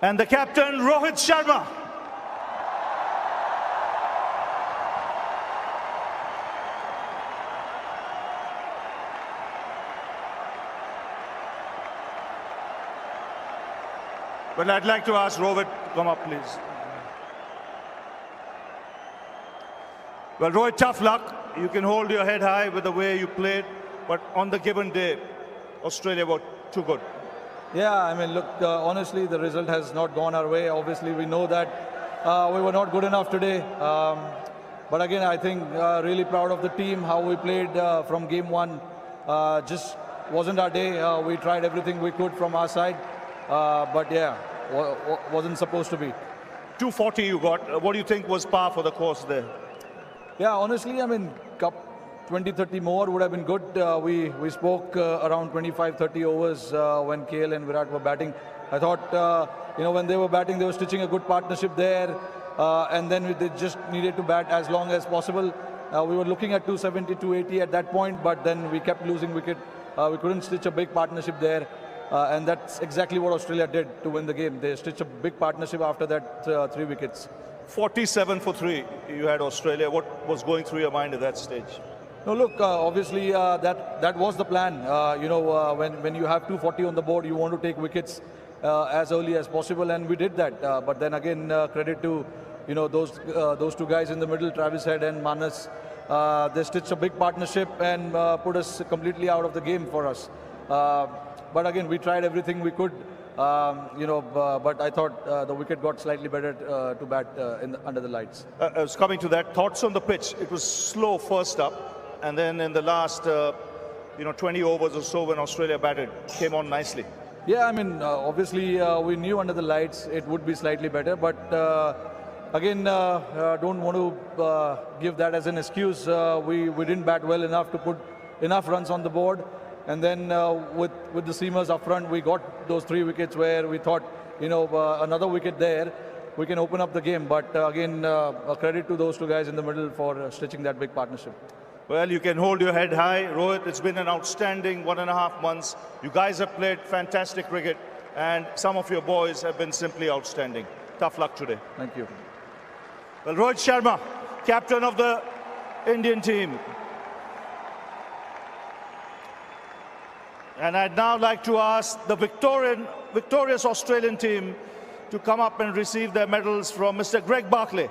and the captain, Rohit Sharma. Well, I'd like to ask Rohit to come up, please. Well, Rohit, tough luck. You can hold your head high with the way you played, but on the given day, Australia were too good. Yeah, I mean, look, honestly, the result has not gone our way. Obviously, we know that we were not good enough today. But again, I think really proud of the team, how we played from game one. Just wasn't our day. We tried everything we could from our side. But yeah, wasn't supposed to be. 240 you got. What do you think was par for the course there? Yeah, honestly, I mean, 20-30 more would have been good. We spoke around 25-30 overs when KL and Virat were batting. I thought, when they were batting, they were stitching a good partnership there. And then they just needed to bat as long as possible. We were looking at 270, 280 at that point, but then we kept losing wicket. We couldn't stitch a big partnership there. And that's exactly what Australia did to win the game. They stitched a big partnership after that 3 wickets. 47 for 3, you had Australia. What was going through your mind at that stage? No, look, obviously that was the plan. When you have 240 on the board, you want to take wickets as early as possible, and we did that. But then again, credit to those two guys in the middle, Travis Head and Manas. They stitched a big partnership and put us completely out of the game for us. But again, we tried everything we could. But I thought the wicket got slightly better to bat under the lights. I was coming to that. Thoughts on the pitch? It was slow first up, and then in the last 20 overs or so when Australia batted, came on nicely. Yeah, I mean, obviously we knew under the lights it would be slightly better, but again, don't want to give that as an excuse. We didn't bat well enough to put enough runs on the board. And then with the seamers up front, we got those 3 wickets where we thought, another wicket there, we can open up the game. But again, a credit to those 2 guys in the middle for stitching that big partnership. Well, you can hold your head high. Rohit, it's been an outstanding 1.5 months. You guys have played fantastic cricket, and some of your boys have been simply outstanding. Tough luck today. Thank you. Well, Rohit Sharma, captain of the Indian team. And I'd now like to ask the victorious Australian team to come up and receive their medals from Mr. Greg Barclay,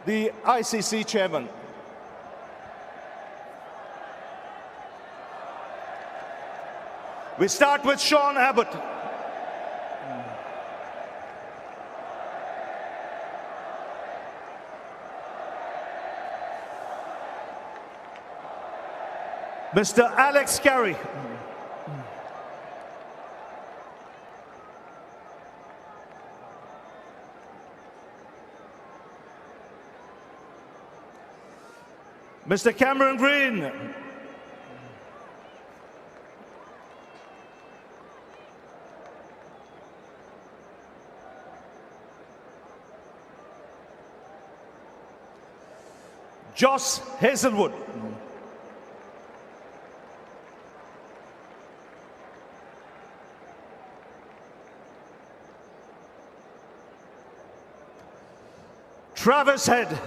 the ICC chairman. We start with Sean Abbott. Mr. Alex Carey. Mr. Cameron Green. Joss Hazelwood. Travis Head.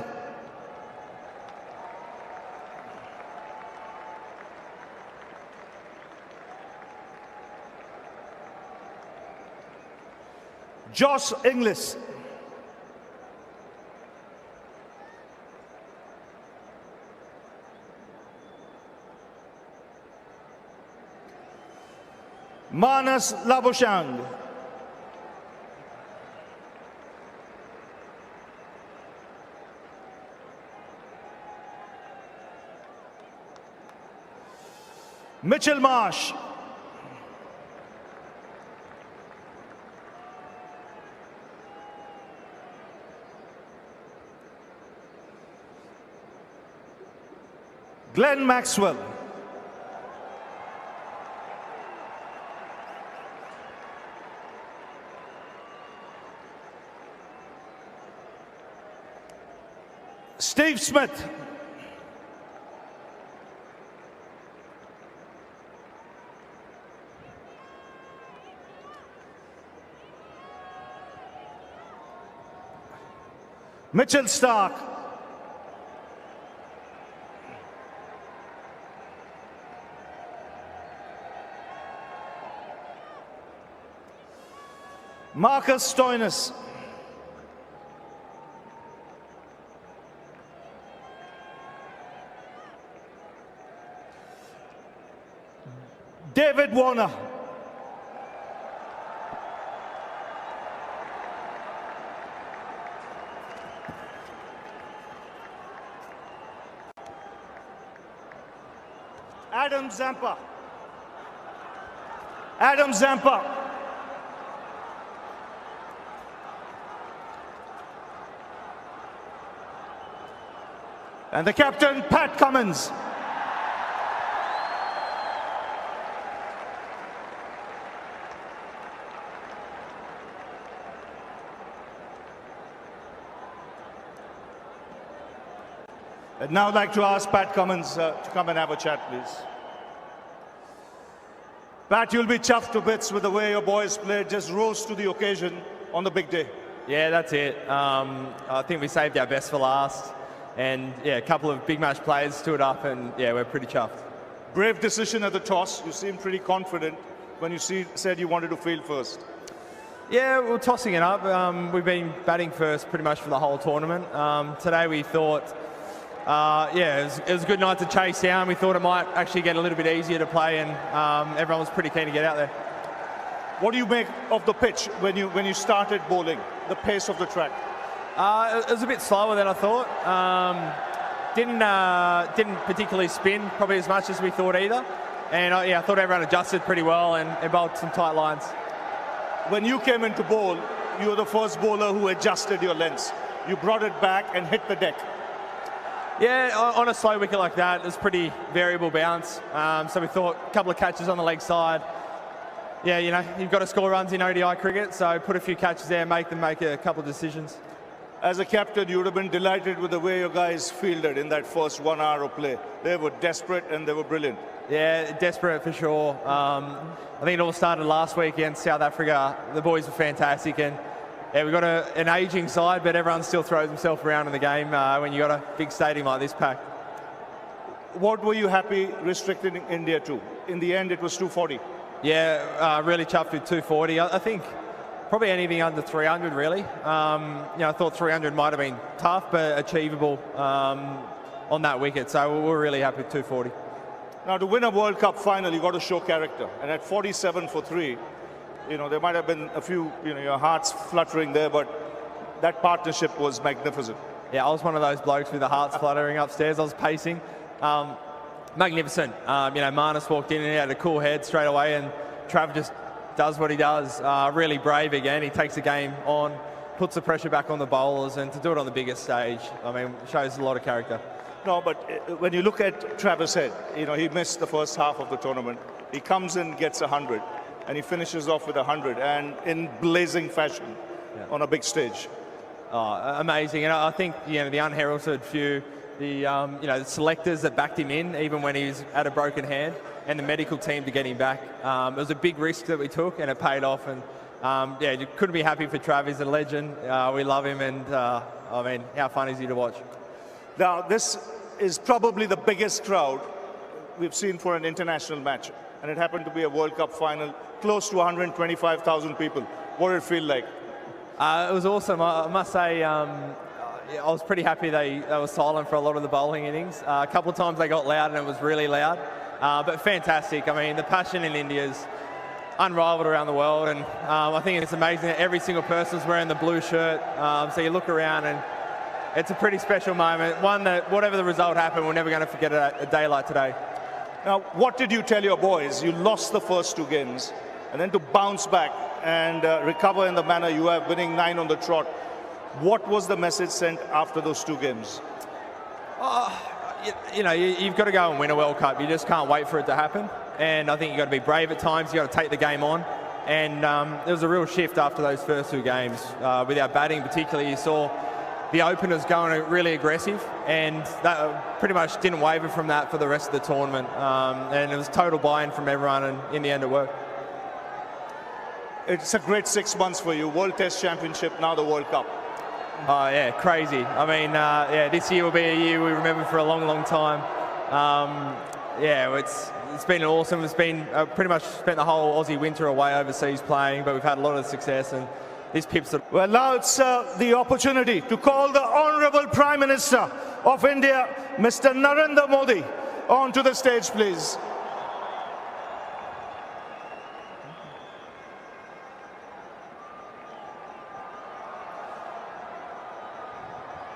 Josh Inglis. Manas Labuschagne. Mitchell Marsh. Glenn Maxwell. Steve Smith. Mitchell Stark. Marcus Stoinis. David Warner. Adam Zampa. Adam Zampa. And the captain, Pat Cummins. I'd now like to ask Pat Cummins to come and have a chat, please. Pat, you'll be chuffed to bits with the way your boys played, just rose to the occasion on the big day. Yeah, that's it. I think we saved our best for last. And yeah, a couple of big match players stood up and yeah, we're pretty chuffed. Brave decision at the toss. You seemed pretty confident when you said you wanted to field first. Yeah, we're tossing it up. We've been batting first pretty much for the whole tournament. Today we thought, yeah, it was a good night to chase down. We thought it might actually get a little bit easier to play, and everyone was pretty keen to get out there. What do you make of the pitch when you started bowling, the pace of the track? It was a bit slower than I thought. Didn't particularly spin probably as much as we thought either. And yeah, I thought everyone adjusted pretty well and bowled some tight lines. When you came into bowl, you were the first bowler who adjusted your lengths. You brought it back and hit the deck. Yeah, on a slow wicket like that, it was pretty variable bounce. So we thought a couple of catches on the leg side. Yeah, you know, you've got to score runs in ODI cricket, so put a few catches there, make a couple of decisions. As a captain, you would have been delighted with the way your guys fielded in that first 1 hour of play. They were desperate and they were brilliant. Yeah, desperate for sure. I think it all started last week against South Africa. The boys were fantastic, and yeah, we've got an ageing side, but everyone still throws himself around in the game when you've got a big stadium like this packed. What were you happy restricting India to? In the end, it was 240. Yeah, really chuffed with 240. I think probably anything under 300, really. You know, I thought 300 might have been tough, but achievable on that wicket. So we're really happy with 240. Now, to win a World Cup final, you got to show character. And at 47 for 3, you know, there might have been a few, you know, your hearts fluttering there, but that partnership was magnificent. Yeah, I was one of those blokes with the hearts fluttering upstairs. I was pacing. Magnificent. You know, Marnus walked in and he had a cool head straight away, and Trav just does what he does. Really brave again. He takes the game on, puts the pressure back on the bowlers, and to do it on the biggest stage, I mean, shows a lot of character. No, but when you look at Travis Head, you know, he missed the first half of the tournament. He comes in, gets 100, and he finishes off with 100, and in blazing fashion on a big stage. Oh, amazing. And I think, you know, the unheralded few, the you know, the selectors that backed him in, even when he was at a broken hand, and the medical team to get him back. It was a big risk that we took, and it paid off. And yeah, you couldn't be happy for Trav. He's a legend. We love him, and I mean, how fun is he to watch? Now, this is probably the biggest crowd we've seen for an international match, and it happened to be a World Cup final, close to 125,000 people. What did it feel like? It was awesome. I must say, I was pretty happy they were silent for a lot of the bowling innings. A couple of times they got loud, and it was really loud, but fantastic. I mean, the passion in India is unrivaled around the world, and I think it's amazing that every single person's wearing the blue shirt. So you look around, and it's a pretty special moment. One that, whatever the result happened, we're never going to forget a day like today. Now, what did you tell your boys? You lost the first 2 games, and then to bounce back and recover in the manner you have, winning 9 on the trot. What was the message sent after those 2 games? You know, you've got to go and win a World Cup. You just can't wait for it to happen. And I think you've got to be brave at times. You've got to take the game on. And there was a real shift after those first 2 games. With our batting particularly, you saw the openers going really aggressive, and that pretty much didn't waver from that for the rest of the tournament. And it was total buy-in from everyone, and in the end it worked. It's a great 6 months for you. World Test Championship, now the World Cup. Oh yeah, crazy. I mean, yeah, this year will be a year we remember for a long, long time. Yeah, it's been awesome. It's been pretty much spent the whole Aussie winter away overseas playing, but we've had a lot of success, and this Pips. Well, now it's the opportunity to call the Honourable Prime Minister of India, Mr. Narendra Modi, onto the stage, please.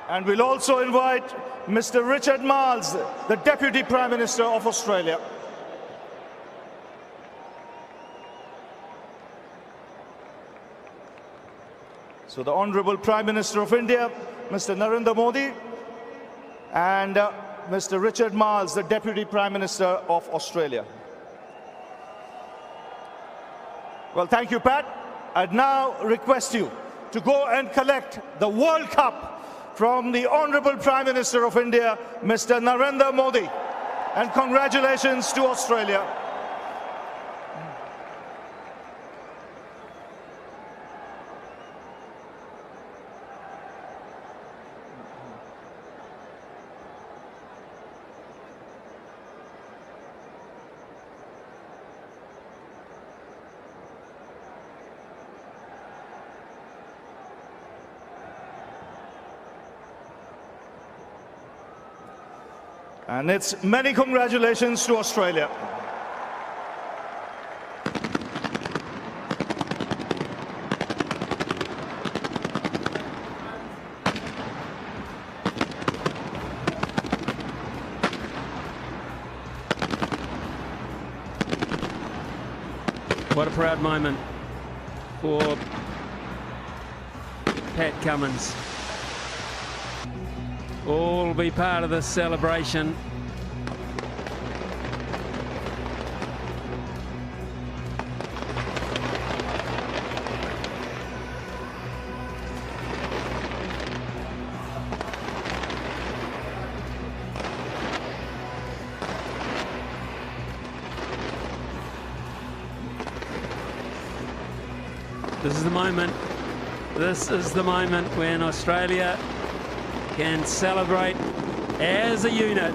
And we'll also invite Mr. Richard Marles, the Deputy Prime Minister of Australia. So the Honourable Prime Minister of India, Mr. Narendra Modi, and Mr. Richard Marles, the Deputy Prime Minister of Australia. Well, thank you, Pat. I'd now request you to go and collect the World Cup from the Honourable Prime Minister of India, Mr. Narendra Modi. And congratulations to Australia. And it's many congratulations to Australia. What a proud moment for Pat Cummins. All will be part of this celebration. This is the moment. This is the moment when Australia can celebrate as a unit.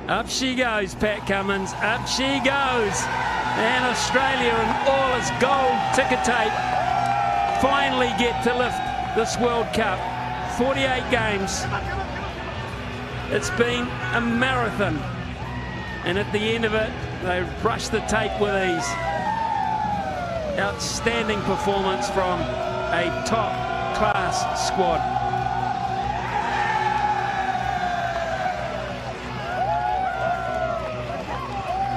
Up she goes, Pat Cummins. Up she goes. And Australia and all its gold ticker tape finally get to lift this World Cup. 48 games. It's been a marathon. And at the end of it, they brushed the tape with ease. Outstanding performance from a top-class squad.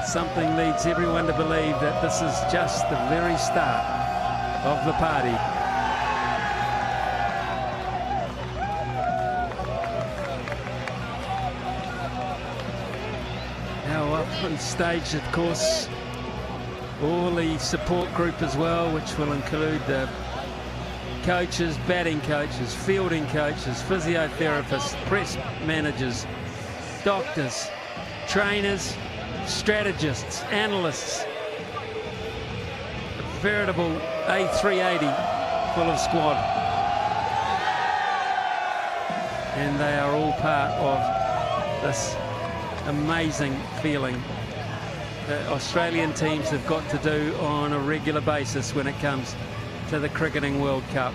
Something leads everyone to believe that this is just the very start of the party. Now up on stage, of course, all the support group as well, which will include the coaches, batting coaches, fielding coaches, physiotherapists, press managers, doctors, trainers, strategists, analysts. A veritable A380 full of squad. And they are all part of this amazing feeling that Australian teams have got to do on a regular basis when it comes to the Cricketing World Cup.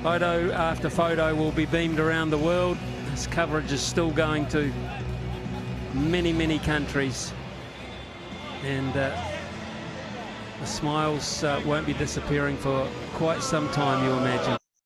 Photo after photo will be beamed around the world. This coverage is still going to many, many countries. And the smiles won't be disappearing for quite some time, you imagine.